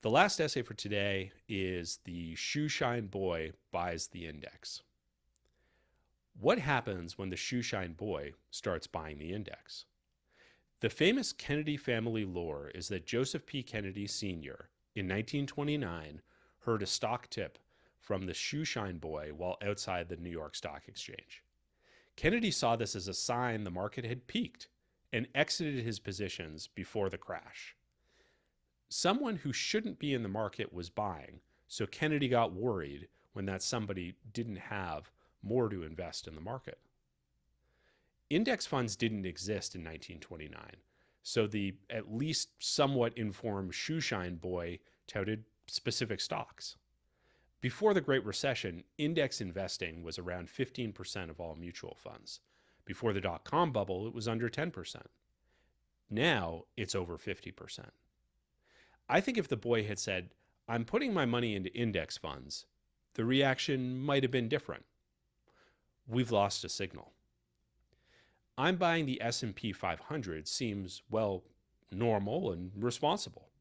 The last essay for today is The Shoeshine Boy Buys the Index. What happens when the shoeshine boy starts buying the index? The famous Kennedy family lore is that Joseph P. Kennedy Sr. in 1929 heard a stock tip from the shoeshine boy while outside the New York Stock Exchange. Kennedy saw this as a sign the market had peaked and exited his positions before the crash. Someone who shouldn't be in the market was buying, so Kennedy got worried when that somebody didn't have more to invest in the market. Index funds didn't exist in 1929, so the at least somewhat informed shoeshine boy touted specific stocks. Before the Great Recession, index investing was around 15% of all mutual funds. Before the dot-com bubble, it was under 10%. Now, it's over 50%. I think if the boy had said, "I'm putting my money into index funds," the reaction might have been different. We've lost a signal. "I'm buying the S&P 500" seems, well, normal and responsible.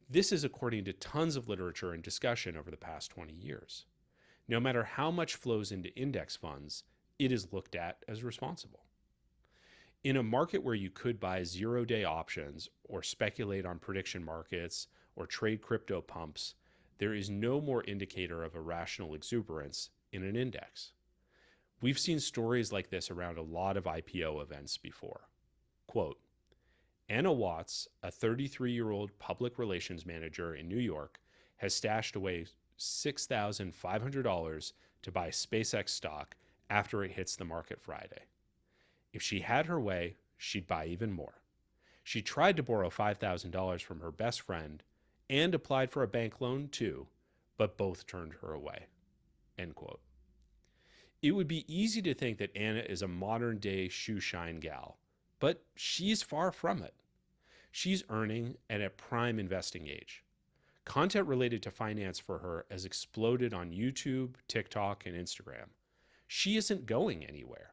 This is according to tons of literature and discussion over the past 20 years. No matter how much flows into index funds, it is looked at as responsible. In a market where you could buy zero-day options or speculate on prediction markets or trade crypto pumps, there is no more indicator of irrational exuberance in an index. We've seen stories like this around a lot of IPO events before. Quote, Anna Watts, a 33-year-old public relations manager in New York, has stashed away $6,500 to buy SpaceX stock after it hits the market Friday. If she had her way, she'd buy even more. She tried to borrow $5,000 from her best friend and applied for a bank loan too, but both turned her away. End quote. It would be easy to think that Anna is a modern day shoeshine gal, but she's far from it. She's earning at a prime investing age. Content related to finance for her has exploded on YouTube, TikTok, and Instagram. She isn't going anywhere.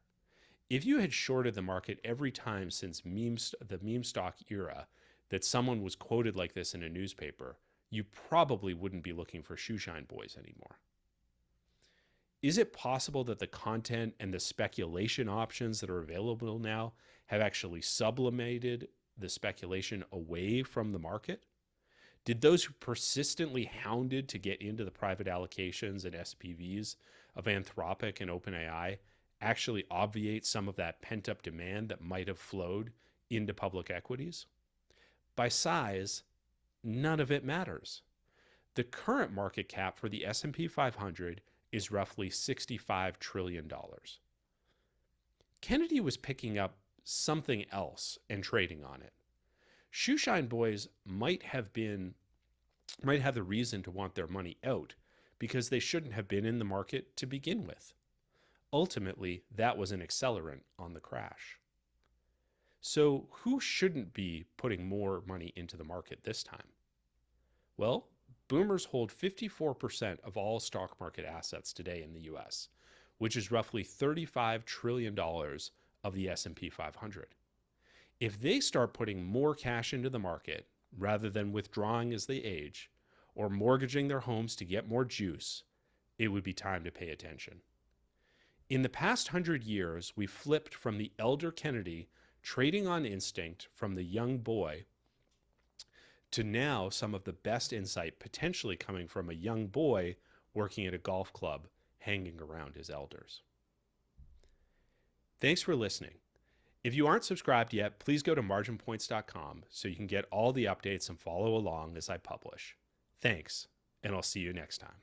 If you had shorted the market every time since the meme stock era that someone was quoted like this in a newspaper, you probably wouldn't be looking for shoeshine boys anymore. Is it possible that the content and the speculation options that are available now have actually sublimated the speculation away from the market? Did those who persistently hounded to get into the private allocations and SPVs of Anthropic and OpenAI actually obviate some of that pent-up demand that might have flowed into public equities? By size, none of it matters. The current market cap for the S&P 500 is roughly $65 trillion. Kennedy was picking up something else and trading on it. Shoeshine boys might have the reason to want their money out because they shouldn't have been in the market to begin with. Ultimately, that was an accelerant on the crash. So who shouldn't be putting more money into the market this time? Well, boomers hold 54% of all stock market assets today in the US, which is roughly $35 trillion of the S&P 500. If they start putting more cash into the market rather than withdrawing as they age or mortgaging their homes to get more juice, it would be time to pay attention. In the past 100 years, we flipped from the elder Kennedy trading on instinct from the young boy to now some of the best insight potentially coming from a young boy working at a golf club hanging around his elders. Thanks for listening. If you aren't subscribed yet, please go to marginpoints.com so you can get all the updates and follow along as I publish. Thanks, and I'll see you next time.